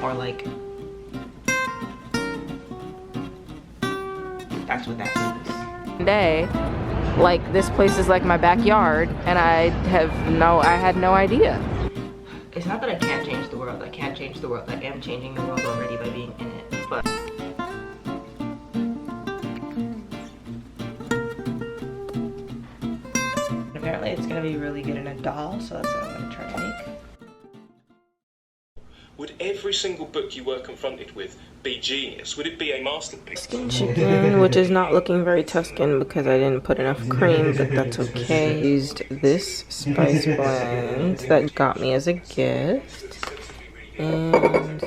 or like, that's what that means. Day, like this place is like my backyard, and I had no idea. It's not that I can't change the world. I can't change the world. I am changing the world already by being in it. But apparently it's gonna be really good in a doll, so that's what I'm gonna try to make. Would every single book you were confronted with be genius? Would it be a masterpiece? Tuscan chicken, which is not looking very Tuscan because I didn't put enough cream, but that's okay. Used this spice blend that got me as a gift. And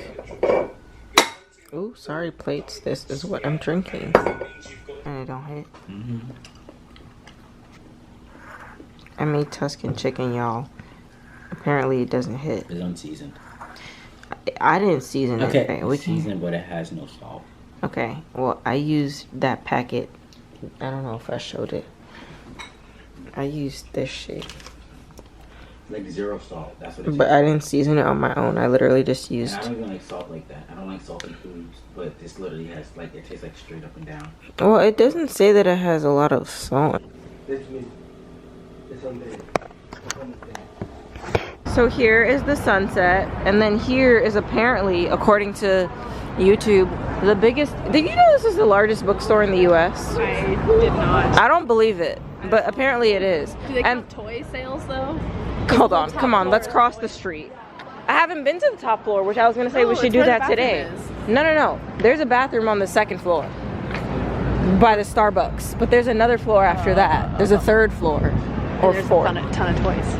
oh, sorry plates, this is what I'm drinking. And I don't hit. I made Tuscan chicken, y'all. Apparently it doesn't hit. It's unseasoned. I didn't season it. Okay, it's seasoned, but it has no salt. Okay, well, I used that packet. I don't know if I showed it. I used this shit. Like 0 salt. That's what it is. But I didn't season it on my own. I literally just used. And I don't even like salt like that. I don't like salty foods, but this literally has like it tastes like straight up and down. Well, it doesn't say that it has a lot of salt. So here is the sunset, and then here is apparently, according to YouTube, the biggest. Did you know this is the largest bookstore in the U.S.? I did not. I don't believe it, but apparently it is. Do they have toy sales though? Hold on, come on, let's cross the street. I haven't been to the top floor, which I was gonna say we should do that today. No. There's a bathroom on the 2nd floor by the Starbucks, but there's another floor after that. There's a 3rd floor or 4th. There's a ton of toys.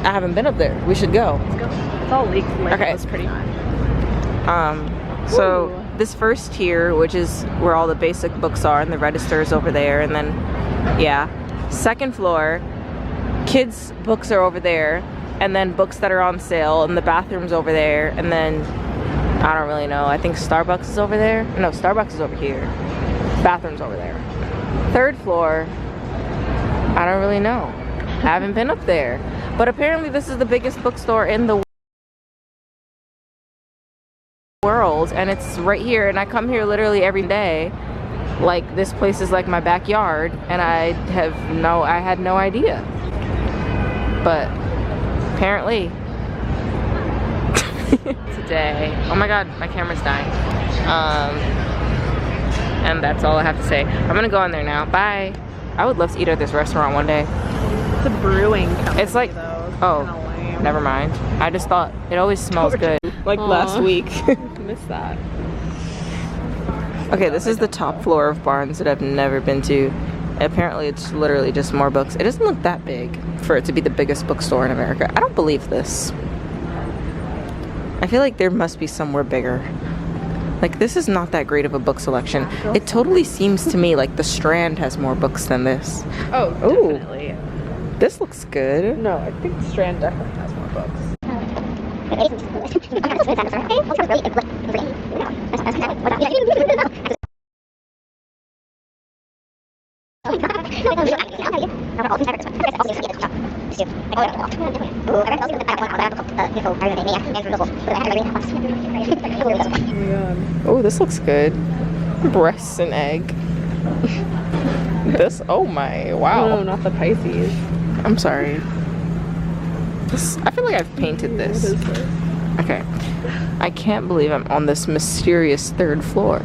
I haven't been up there. We should go. Let's go. It's all leaked. Okay. It's pretty hot. So this first tier, which is where all the basic books are, and the register is over there, and then yeah, 2nd floor, kids books are over there, and then books that are on sale, and the bathroom's over there, and then I don't really know. I think Starbucks is over there. No, Starbucks is over here. Bathroom's over there. 3rd floor, I don't really know. I haven't been up there. But apparently this is the biggest bookstore in the world, and it's right here, and I come here literally every day. Like, this place is like my backyard, and I had no idea. But apparently today, oh my god, my camera's dying. And that's all I have to say. I'm gonna go in there now. Bye. I would love to eat at this restaurant one day. It's a brewing company, it's like, though. It's oh, never mind. I just thought it always smells good. Like last week. Missed that. Okay, this is the top floor of Barnes that I've never been to. Apparently it's literally just more books. It doesn't look that big for it to be the biggest bookstore in America. I don't believe this. I feel like there must be somewhere bigger. Like, this is not that great of a book selection. It totally seems to me like the Strand has more books than this. Oh, definitely. This looks good. No, I think Strand definitely has more books. Oh, this looks good. Breasts and egg. This, oh my, wow. No, not the Pisces. I'm sorry. This, I feel like I've painted this. What is this? Okay. I can't believe I'm on this mysterious 3rd floor.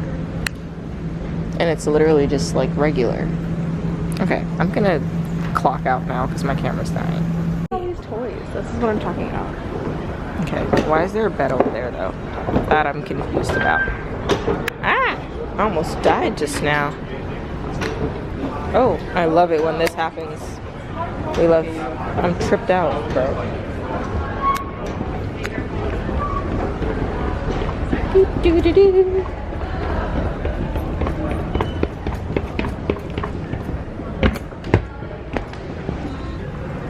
And it's literally just like regular. Okay, I'm gonna clock out now because my camera's dying. All these toys. This is what I'm talking about. Okay, why is there a bed over there though? That I'm confused about. Ah! I almost died just now. Oh, I love it when this happens. I'm tripped out, bro.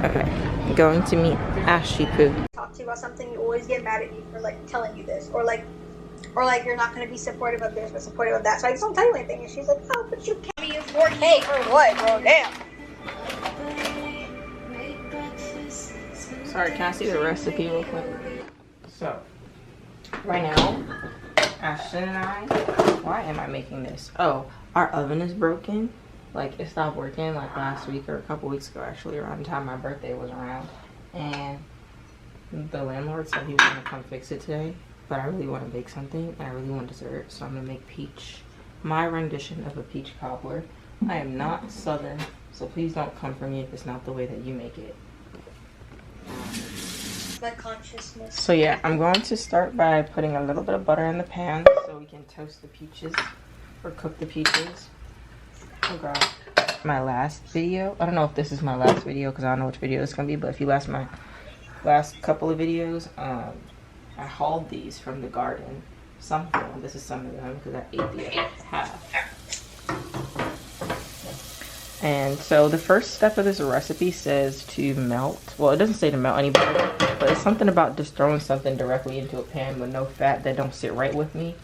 Okay, going to meet Ashy Poo. Talk to you about something, you always get mad at me for like telling you this, or like you're not going to be supportive of this but supportive of that. So I just don't tell you anything. And she's like, oh, but you can't use 4K for what, bro? Damn. Sorry, can I see the recipe real quick? So, Right now, Ashton and I, why am I making this? Oh, our oven is broken. Like, it stopped working like last week or a couple weeks ago, actually, around the time my birthday was around. And the landlord said he was gonna come fix it today, but I really want to bake something and I really want dessert, so I'm gonna make my rendition of a peach cobbler. I am not Southern, so please don't come for me if it's not the way that you make it. My consciousness. So yeah, I'm going to start by putting a little bit of butter in the pan so we can toast the peaches or cook the peaches. Oh god. My last video, I don't know if this is my last video because I don't know which video it's gonna be, but if you watched my last couple of videos, I hauled these from the garden. Some of them, this is some of them because I ate the other half. And so the first step of this recipe says to melt, well, it doesn't say to melt any butter, but it's something about just throwing something directly into a pan with no fat that don't sit right with me.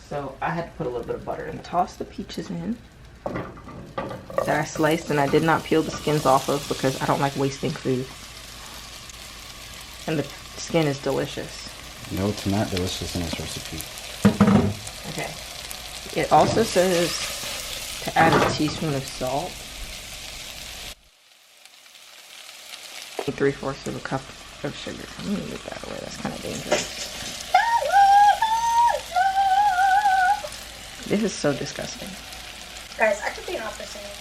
So I had to put a little bit of butter and toss the peaches in that I sliced, and I did not peel the skins off of because I don't like wasting food. And the skin is delicious. No, it's not delicious in this recipe. Okay. It also says to add a teaspoon of salt. 3/4 of a cup of sugar. I'm gonna move that away. That's kind of dangerous. This is so disgusting. Guys, I could be an opera singer.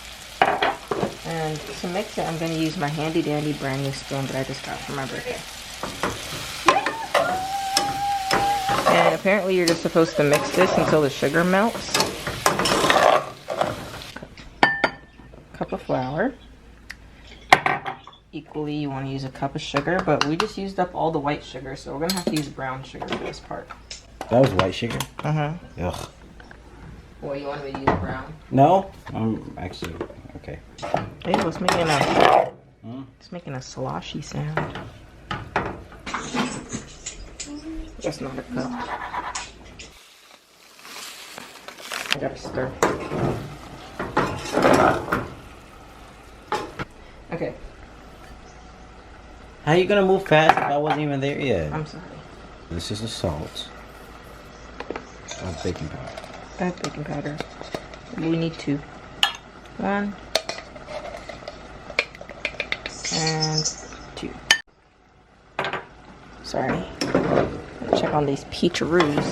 And to mix it, I'm gonna use my handy dandy brand new spoon that I just got for my birthday. And apparently you're just supposed to mix this until the sugar melts. Cup of flour. Equally, you want to use a cup of sugar, but we just used up all the white sugar, so we're gonna have to use brown sugar for this part. That was white sugar? Uh-huh. Ugh. Well, you want me to use brown? No? I'm actually, okay. Hey, it's making a sloshy sound. That's not a cup. I gotta stir. Okay. How you gonna move fast if I wasn't even there yet? I'm sorry. This is the salt. Baking powder. I have baking powder. We need 2. 1 and 2. Sorry. Check on these peacheroos.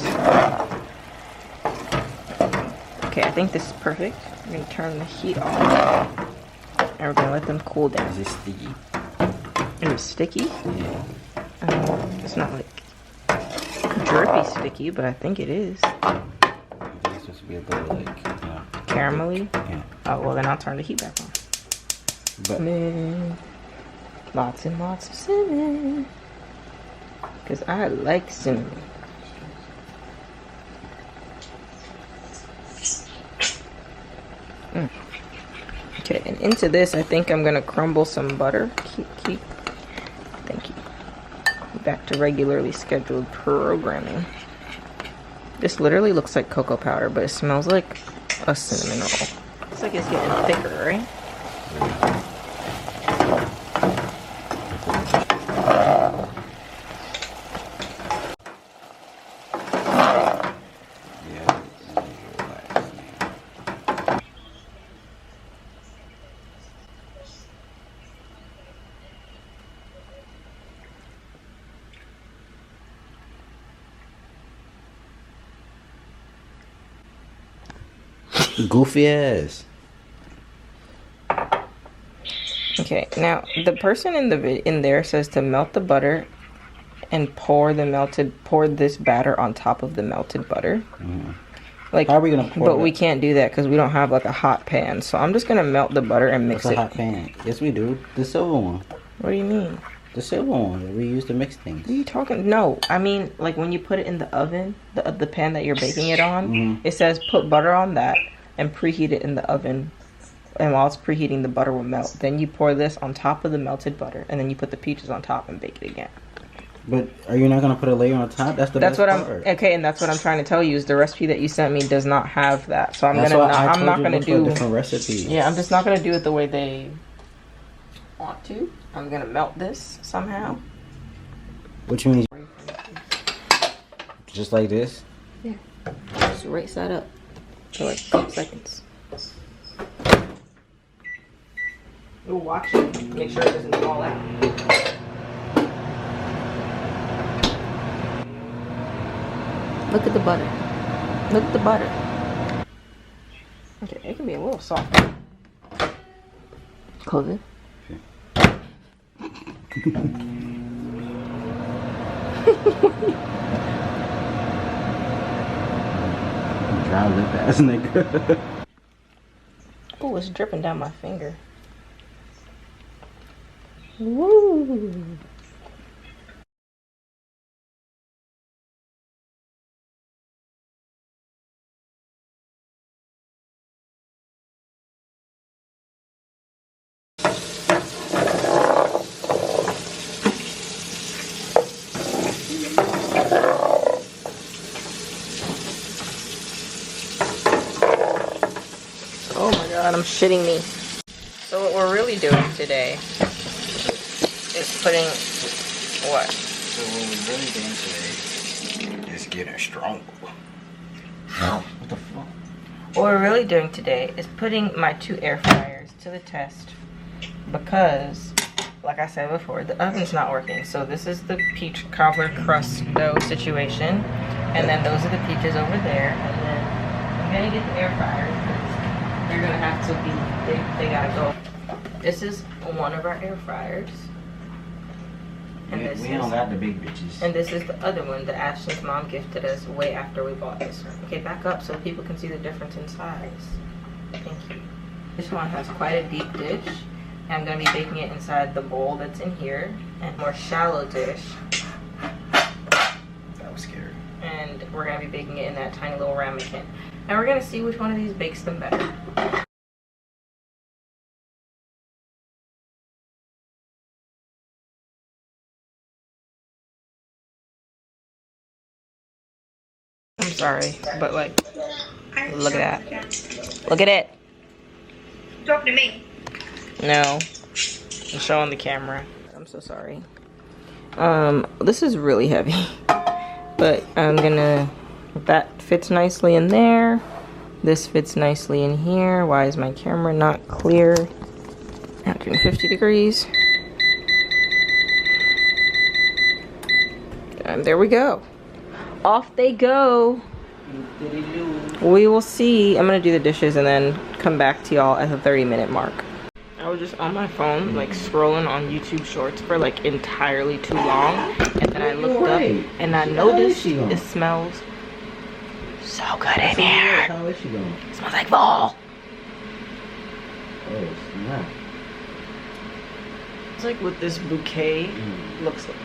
Okay, I think this is perfect. I'm gonna turn the heat off. And we're gonna let them cool down. Is this sticky? It was sticky. Yeah. It's not like jerky sticky, but I think it is. It's supposed to be a little like, Caramelly? Yeah. Oh, well then I'll turn the heat back on. But Cinnamon. Lots and lots of cinnamon. Because I like cinnamon. Okay, and into this I think I'm gonna crumble some butter. Keep. Thank you. Back to regularly scheduled programming. This literally looks like cocoa powder, but it smells like a cinnamon roll. Looks like it's getting thicker, right? goofy ass. Okay, now the person in there says to melt the butter and pour this batter on top of the melted butter. Mm. Like, how are we gonna pour but that? we can't do that because we don't have like a hot pan. So I'm just gonna melt the butter and mix What's it. a hot pan? Yes, we do. The silver one. What do you mean? The silver one that we use to mix things. What are you talking? No, I mean like when you put it in the oven, the pan that you're baking it on. It says put butter on that and preheat it in the oven. And while it's preheating, the butter will melt. Then you pour this on top of the melted butter, and then you put the peaches on top and bake it again. But are you not gonna put a layer on top? That's the best what part. Okay, and that's what I'm trying to tell you is the recipe that you sent me does not have that. So I'm That's gonna why I I'm told not you gonna look for a do different recipe. Yeah, I'm just not gonna do it the way they want to. I'm gonna melt this somehow. Which means Just like this? Yeah. Just right side up for like a couple seconds. We'll watch it. Make sure it doesn't fall out. Look at the butter. Look at the butter. Okay, it can be a little soft. Close it. Dry lip ass nigga. Oh, it's dripping down my finger. Woo! Oh my god, I'm shitting me. So what we're really doing today is putting what? So what we're really doing today is getting stronger. What the fuck? What we're really doing today is putting my 2 air fryers to the test because, like I said before, the oven's not working. So this is the peach cobbler crust dough situation, and then those are the peaches over there, and then I'm gonna get the air fryers. They're gonna have to be, they gotta go. This is one of our air fryers. And We don't got the big bitches. And this is the other one that Ashley's mom gifted us way after we bought this one. Okay, back up so people can see the difference in size. Thank you. This one has quite a deep dish. And I'm gonna be baking it inside the bowl that's in here. And more shallow dish. That was scary. And we're gonna be baking it in that tiny little ramekin. And we're gonna see which one of these bakes them better. I'm sorry, but like, look at that. Look at it. Talk to me. No. I'm showing the camera. I'm so sorry. This is really heavy. But I'm gonna, that fits nicely in there. This fits nicely in here. Why is my camera not clear? 150 degrees. And there we go. Off they go. We will see. I'm gonna do the dishes and then come back to y'all at the 30-minute mark. I was just on my phone, like scrolling on YouTube Shorts for like entirely too long, and then I looked up and I noticed it smells so good in here. How is she going? It smells like fall. Oh, snap. It's like what this bouquet looks like.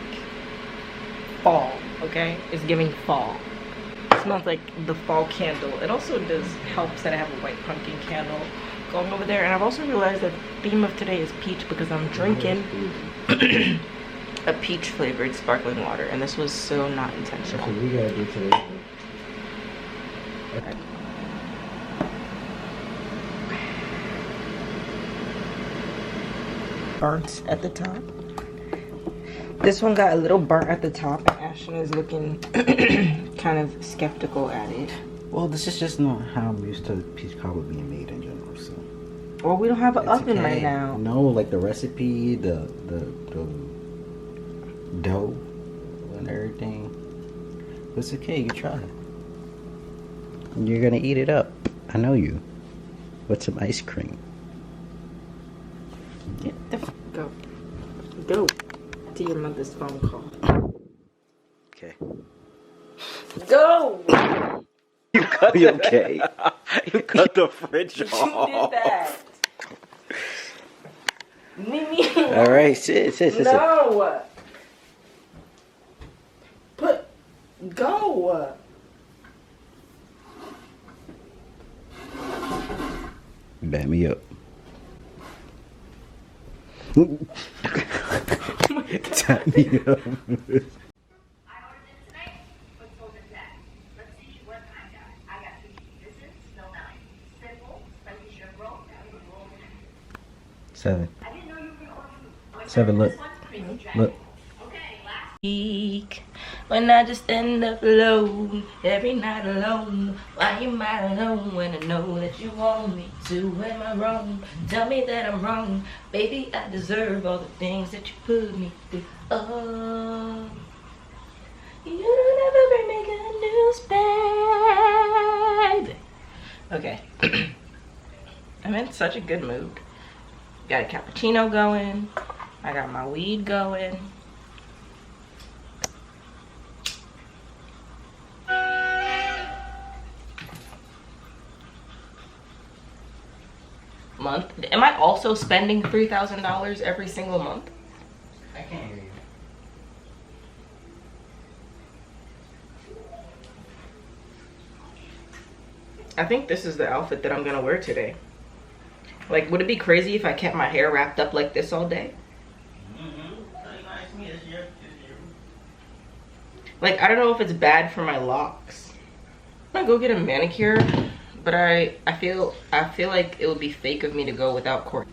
Fall, okay? It's giving fall. It smells like the fall candle. It also does helps that I have a white pumpkin candle going over there. And I've also realized that the theme of today is peach because I'm drinking a peach flavored sparkling water. And this was so not intentional. That's what we gotta do today. Okay. Burnt at the top. This one got a little burnt at the top, and Ashton is looking kind of skeptical at it. Well, this is just not how I'm used to peach cobbler being made in general, so. Well, we don't have an It's oven okay. right now. No, like the recipe, the dough and everything. It's okay, you try it. You're gonna eat it up. I know you. With some ice cream. Get the go. Go to your mother's phone call. Okay. Go! You cut the, okay. You cut the fridge off. You did that. Mimi. Alright, sit. No. Put. Go. Back me up. Tap me up. Seven. 7, look. Look. Week. when I just end up alone, every night alone. Why you mad alone when I know that you want me to? Am I wrong? Tell me that I'm wrong. Baby, I deserve all the things that you put me through. Oh, you don't ever bring me good news, babe. Okay. I'm in such a good mood. Got a cappuccino going. I got my weed going. Month. Am I also spending $3,000 every single month? I can't hear you. I think this is the outfit that I'm gonna wear today. Like, would it be crazy if I kept my hair wrapped up like this all day? Like, I don't know if it's bad for my locks. I'm gonna go get a manicure, but I feel like it would be fake of me to go without cord.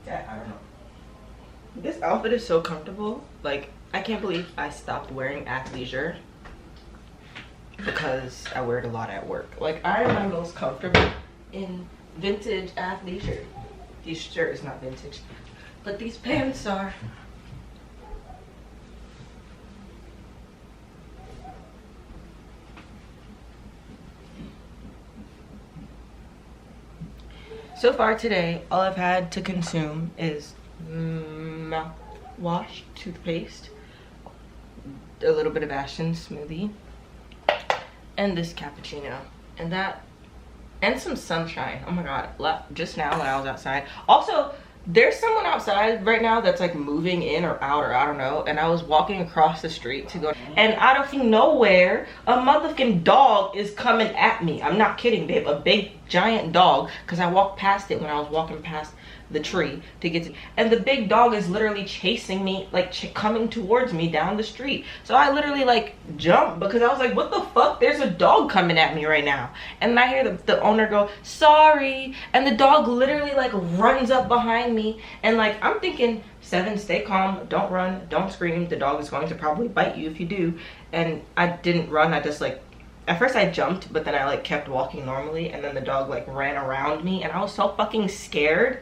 Yeah, I don't know. This outfit is so comfortable. Like, I can't believe I stopped wearing athleisure because I wear it a lot at work. Like, I am my most comfortable in vintage athleisure. This shirt is not vintage, but these pants are. So far today, all I've had to consume is mouthwash, toothpaste, a little bit of Ashton smoothie, and this cappuccino, and some sunshine. Oh my god, just now when I was outside. Also, there's someone outside right now that's like moving in or out, or I don't know, and I was walking across the street to go, and out of nowhere a motherfucking dog is coming at me. I'm not kidding, babe. A big giant dog, because I walked past it when I was walking past the tree to get to, and the big dog is literally chasing me, like coming towards me down the street. So I literally like jumped because I was like, what the fuck, there's a dog coming at me right now. And I hear the owner go, sorry, and the dog literally like runs up behind me, and like I'm thinking, Seven, stay calm, don't run, don't scream, the dog is going to probably bite you if you do. And I didn't run, I just like, at first I jumped, but then I like kept walking normally, and then the dog like ran around me, and I was so fucking scared.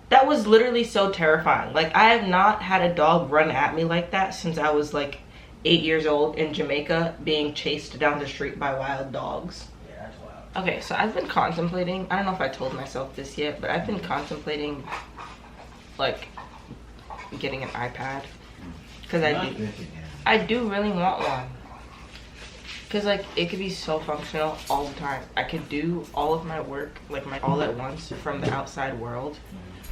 That was literally so terrifying. Like, I have not had a dog run at me like that since I was like 8 years old in Jamaica, being chased down the street by wild dogs. Yeah, that's wild. Okay, so I've been contemplating, I don't know if I told myself this yet, but I've been contemplating like getting an iPad, because I do really want one. Because like it could be so functional all the time. I could do all of my work like all at once from the outside world,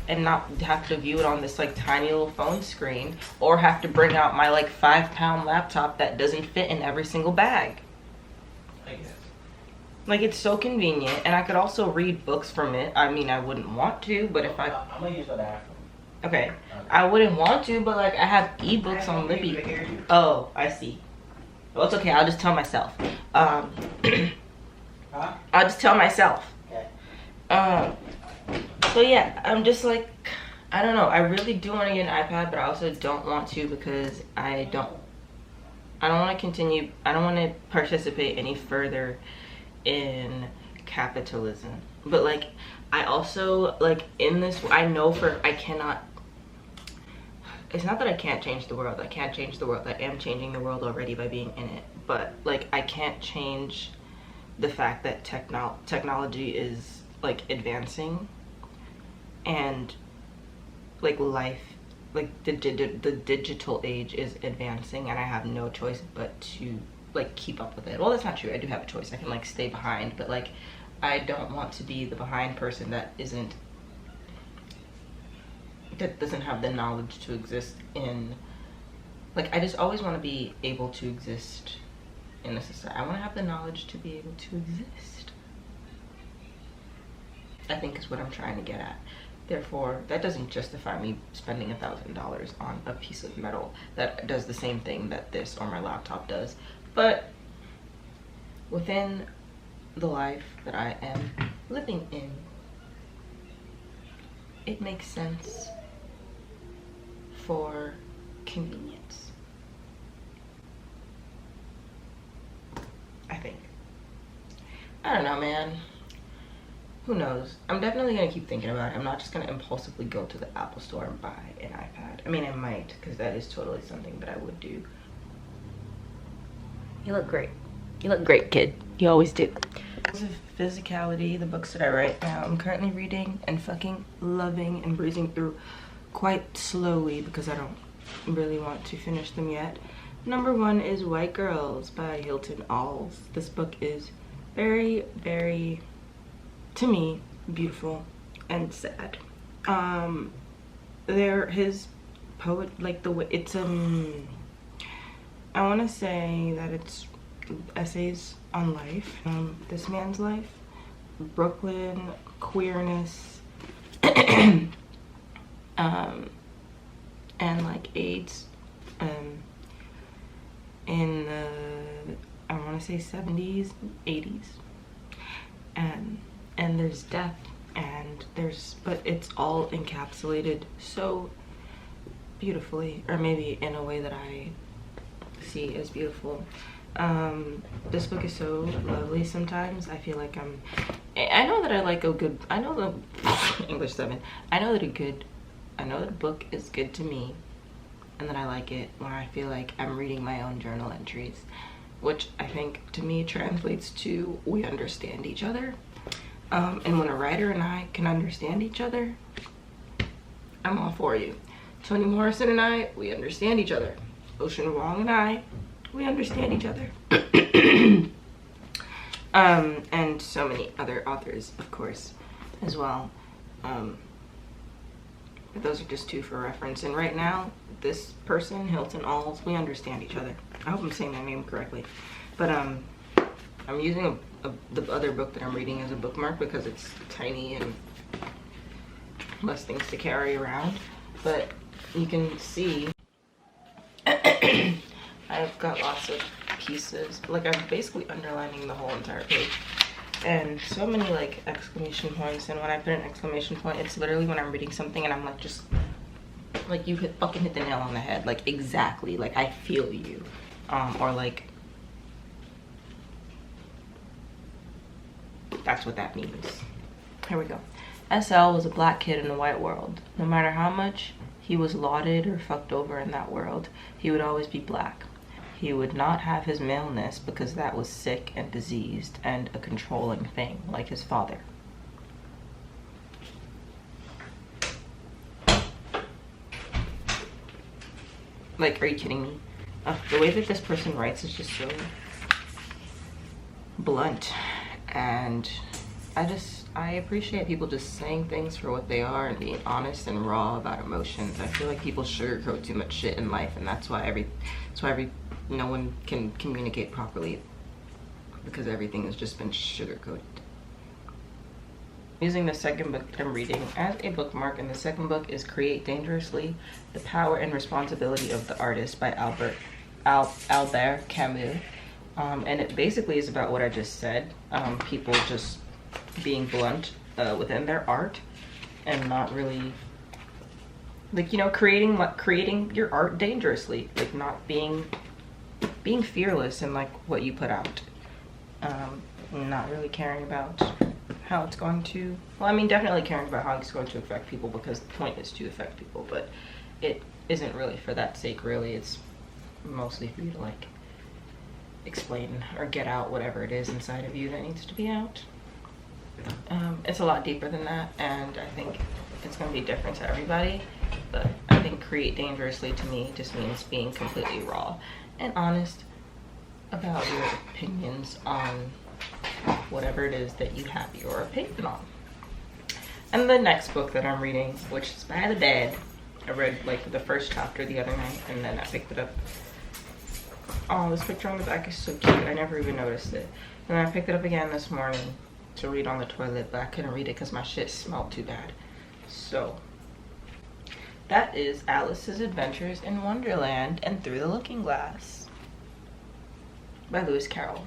and not have to view it on this like tiny little phone screen, or have to bring out my like 5-pound laptop that doesn't fit in every single bag. I guess. Like, it's so convenient, and I could also read books from it. I mean, I wouldn't want to, but if I'm gonna use that after. okay, I wouldn't want to, but like I have ebooks on Libby. Oh, I see. Well, it's okay, I'll just tell myself. Huh? I'll just tell myself. Okay. So yeah, I'm just like, I don't know. I really do want to get an iPad, but I also don't want to because I don't want to continue. I don't want to participate any further in capitalism. But like, I also like in this. I know I cannot. It's not that I can't change the world. I can't change the world. I am changing the world already by being in it. But like, I can't change the fact that technology is like advancing. And like life, like the digital age is advancing, and I have no choice but to like keep up with it. Well, that's not true. I do have a choice. I can like stay behind, but like I don't want to be the behind person that doesn't have the knowledge to exist in, like, I just always want to be able to exist in a society. I want to have the knowledge to be able to exist, I think is what I'm trying to get at. Therefore, that doesn't justify me spending $1,000 on a piece of metal that does the same thing that this or my laptop does. But within the life that I am living in, it makes sense for convenience. I think. I don't know, man. Who knows? I'm definitely gonna keep thinking about it. I'm not just gonna impulsively go to the Apple store and buy an iPad. I mean, I might, because that is totally something that I would do. You look great. You look great, kid. You always do. Because of physicality, the books that I write now, I'm currently reading and fucking loving and breezing through quite slowly because I don't really want to finish them yet. Number 1 is White Girls by Hilton Als. This book is very, very, to me, beautiful and sad. His poet, like the way it's I want to say that it's essays on life, this man's life, Brooklyn, queerness, and like AIDS, in the, I want to say 70s, 80s, and there's death, and but it's all encapsulated so beautifully, or maybe in a way that I see as beautiful. This book is so lovely. Sometimes I feel like I know that I like a good, I know the English 7, I know that a book is good to me, and that I like it when I feel like I'm reading my own journal entries, which I think to me translates to we understand each other. And when a writer and I can understand each other, I'm all for you. Toni Morrison and I, we understand each other. Ocean Vuong and I, we understand each other. And so many other authors, of course, as well. But those are just 2 for reference. And right now, this person, Hilton Als, we understand each other. I hope I'm saying that name correctly. But I'm using the other book that I'm reading as a bookmark because it's tiny and less things to carry around. But you can see I've got lots of pieces. Like, I'm basically underlining the whole entire page. And so many, like, exclamation points. And when I put an exclamation point, it's literally when I'm reading something and I'm like, just, like, you fucking hit the nail on the head. Like, exactly. Like, I feel you. Or, like, that's what that means. Here we go. SL was a black kid in a white world. No matter how much he was lauded or fucked over in that world, he would always be black. He would not have his maleness because that was sick and diseased and a controlling thing, like his father. Like, are you kidding me? The way that this person writes is just so blunt, and I appreciate people just saying things for what they are and being honest and raw about emotions. I feel like people sugarcoat too much shit in life, and that's why no one can communicate properly, because everything has just been sugarcoated. Using the second book that I'm reading as a bookmark, and the second book is Create Dangerously: The Power and Responsibility of the Artist by Albert Camus. And it basically is about what I just said. People just being blunt within their art and not really, like, you know, creating your art dangerously, like not being fearless in like what you put out, not really caring about how it's going to, well, I mean, definitely caring about how it's going to affect people, because the point is to affect people, but it isn't really for that sake, really. It's mostly for you to like explain or get out whatever it is inside of you that needs to be out. It's a lot deeper than that, and I think it's going to be different to everybody, but I think Create Dangerously to me just means being completely raw and honest about your opinions on whatever it is that you have your opinion on. And the next book that I'm reading, which is by the dad, I read like the first chapter the other night, and then I picked it up. Oh, this picture on the back is so cute. I never even noticed it. And I picked it up again this morning to read on the toilet, but I couldn't read it because my shit smelled too bad. So that is Alice's Adventures in Wonderland and Through the Looking Glass by Lewis Carroll.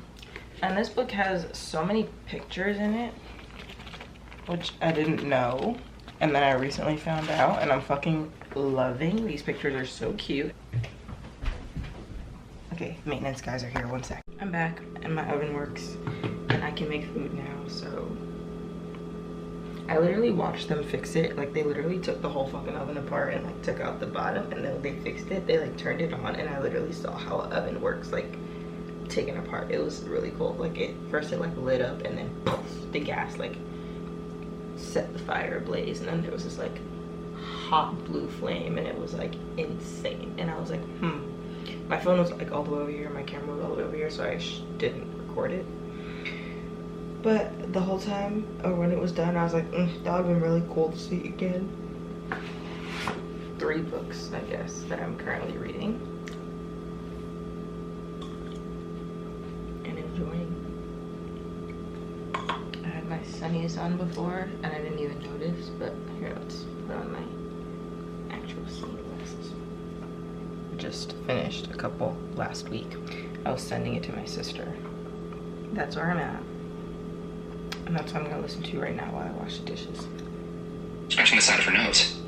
And this book has so many pictures in it, which I didn't know, and then I recently found out, and I'm fucking loving. These pictures are so cute. Okay, maintenance guys are here. One sec. I'm back and my oven works and I can make food now, so I literally watched them fix it. Like, they literally took the whole fucking oven apart and like took out the bottom, and then they fixed it. They like turned it on, and I literally saw how an oven works, like taken apart. It was really cool. Like, it like lit up, and then poof, the gas like set the fire ablaze, and then there was this like hot blue flame, and it was like insane. And I was like, my phone was like all the way over here, my camera was all the way over here, so I didn't record it. But the whole time, or when it was done, I was like, that would have been really cool to see again. 3 books, I guess, that I'm currently reading and enjoying. I had my sunnies on before, and I didn't even notice, but here, let's put on my actual sunglasses. I just finished a couple last week. I was sending it to my sister. That's where I'm at. And that's what I'm gonna listen to right now while I wash the dishes. Scratching the side of her nose.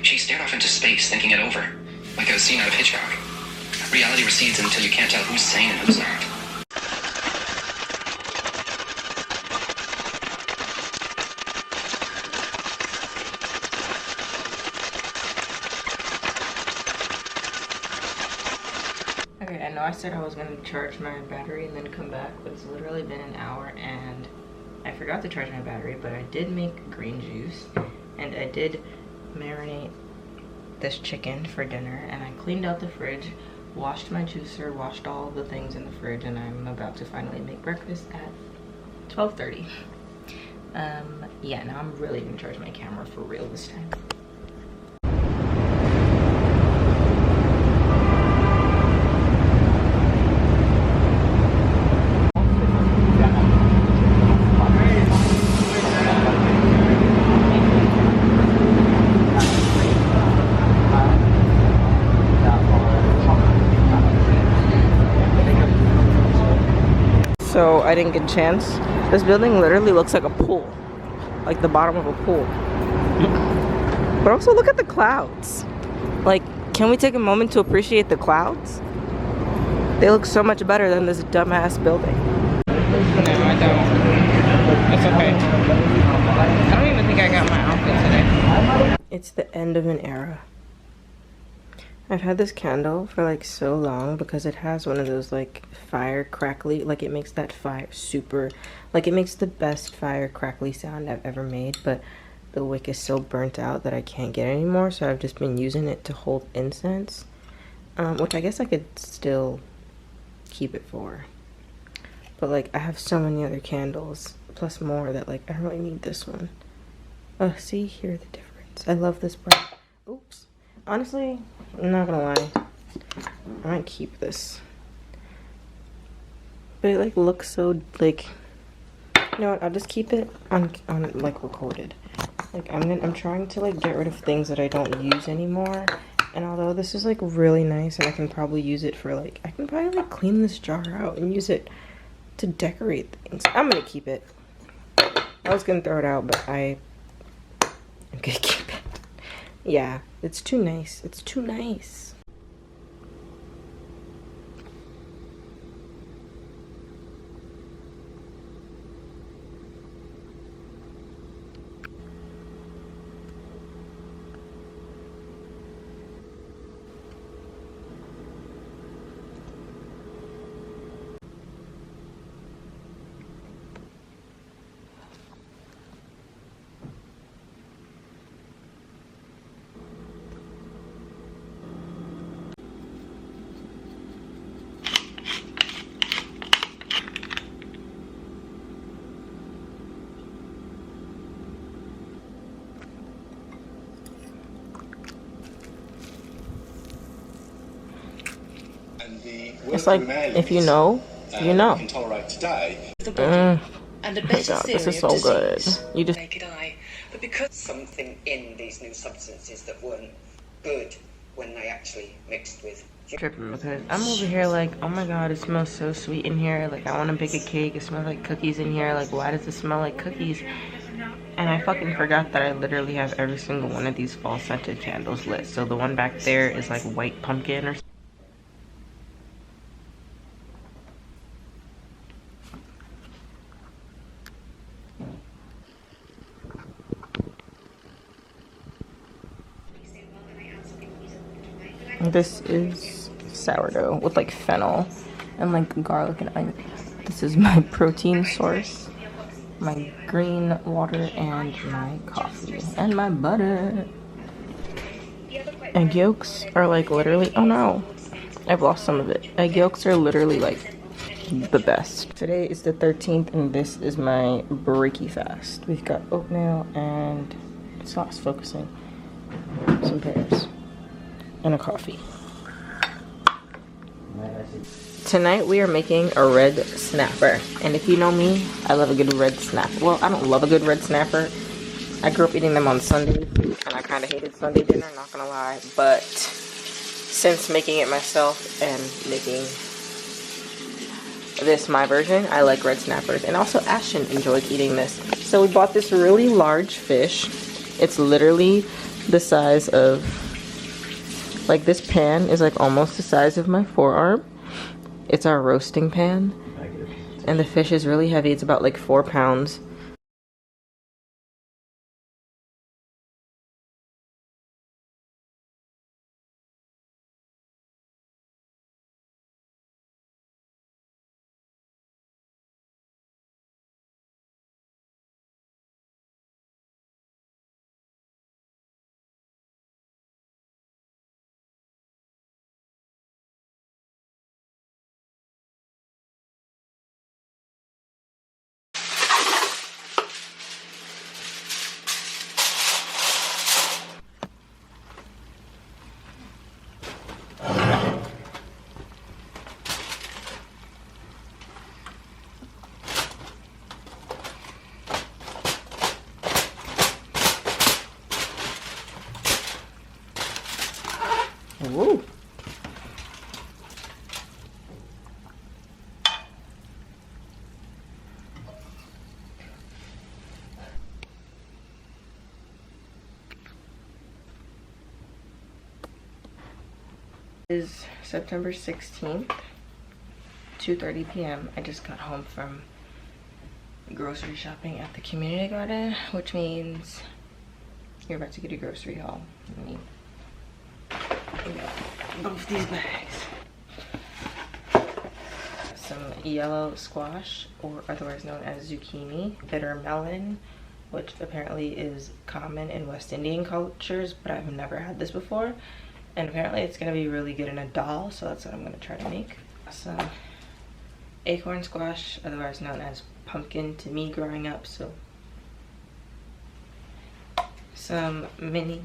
She stared off into space, thinking it over, like a scene out of Hitchcock. Reality recedes until you can't tell who's sane and who's not. Okay, I know I said I was gonna charge my battery and then come back, but it's literally been an hour and I forgot to charge my battery, but I did make green juice and I did marinate this chicken for dinner, and I cleaned out the fridge, washed my juicer, washed all the things in the fridge, and I'm about to finally make breakfast at 12:30. Yeah, now I'm really gonna charge my camera for real this time. So I didn't get a chance. This building literally looks like a pool, like the bottom of a pool. But also look at the clouds. Like, can we take a moment to appreciate the clouds? They look so much better than this dumbass building. No, I don't. It's okay. I don't even think I got my outfit today. It's the end of an era. I've had this candle for like so long because it has one of those like fire crackly, like it makes that fire super, like it makes the best fire crackly sound I've ever made, but the wick is so burnt out that I can't get it anymore, so I've just been using it to hold incense, which I guess I could still keep it for. But like I have so many other candles, plus more, that like I don't really need this one. Oh, see, hear the difference. I love this brown. Oops. Honestly, I'm not gonna lie, I might keep this, but it like looks so like, you know what, I'll just keep it on like recorded. Like I'm trying to like get rid of things that I don't use anymore, and although this is like really nice and I can probably use it for like, I can probably like clean this jar out and use it to decorate things. I'm gonna keep it. I was gonna throw it out, but I'm gonna keep it. Yeah, it's too nice. It's too nice. It's like, if you know, you know. Can tolerate today. And a better theory this is so good. You just naked eye, but because something in these new substances that weren't good when they actually mixed with. Tripping because I'm over here like, oh my god, it smells so sweet in here. Like I want to bake a cake. It smells like cookies in here. Like why does it smell like cookies? And I fucking forgot that I literally have every single one of these fall scented candles lit. So the one back there is like white pumpkin or something. This is sourdough with like fennel and like garlic and onion. This is my protein source, my green water, and my coffee, and my butter. Egg yolks are like literally, oh no, I've lost some of it. Egg yolks are literally like the best. Today is the 13th and this is my breaky fast. We've got oatmeal and, it's not focusing, some pears, and a coffee. Tonight we are making a red snapper, and if you know me, I love a good red snapper. Well, I don't love a good red snapper. I grew up eating them on Sundays, and I kind of hated Sunday dinner, not gonna lie. But since making it myself and making this my version, I like red snappers. And also Ashton enjoyed eating this. So we bought this really large fish. It's literally the size of, like, this pan is like almost the size of my forearm. It's our roasting pan, and the fish is really heavy. It's about like 4 pounds. Woo. It is September 16th, 2:30 p.m. I just got home from grocery shopping at the community garden, which means you're about to get a grocery haul. Both these bags. Some yellow squash, or otherwise known as zucchini, bitter melon, which apparently is common in West Indian cultures, but I've never had this before. And apparently it's gonna be really good in a dal, so that's what I'm gonna try to make. Some acorn squash, otherwise known as pumpkin to me growing up, so. Some mini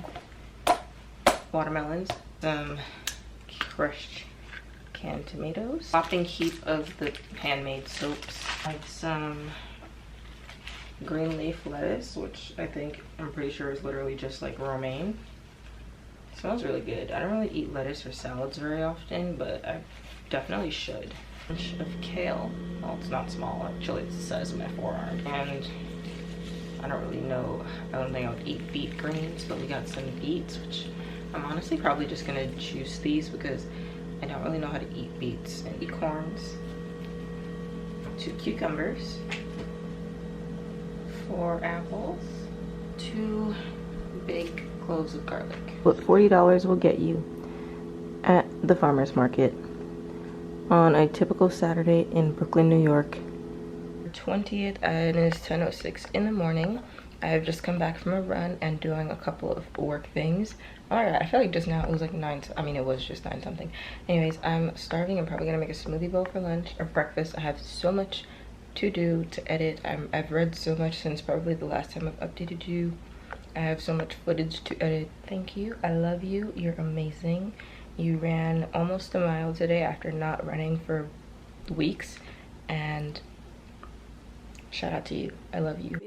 watermelons, some crushed canned tomatoes, popping heap of the handmade soaps, like some green leaf lettuce, which I'm pretty sure is literally just like romaine. It smells really good. I don't really eat lettuce or salads very often, but I definitely should. A bunch of kale. Well, it's not small, actually it's the size of my forearm. And I don't really know, I don't think I would eat beet greens, but we got some beets, which I'm honestly probably just gonna juice these because I don't really know how to eat beets. And acorns, 2 cucumbers, 4 apples, 2 big cloves of garlic. What $40 will get you at the farmer's market on a typical Saturday in Brooklyn, New York. 20th, and it is 10:06 in the morning. I've just come back from a run and doing a couple of work things. Oh my god, I feel like just now it was like 9, I mean it was just 9 something. Anyways, I'm starving. I'm probably gonna make a smoothie bowl for lunch or breakfast. I have so much to do, to edit. I've read so much since probably the last time I've updated you. I have so much footage to edit. Thank you, I love you, you're amazing. You ran almost a mile today after not running for weeks, and shout out to you, I love you.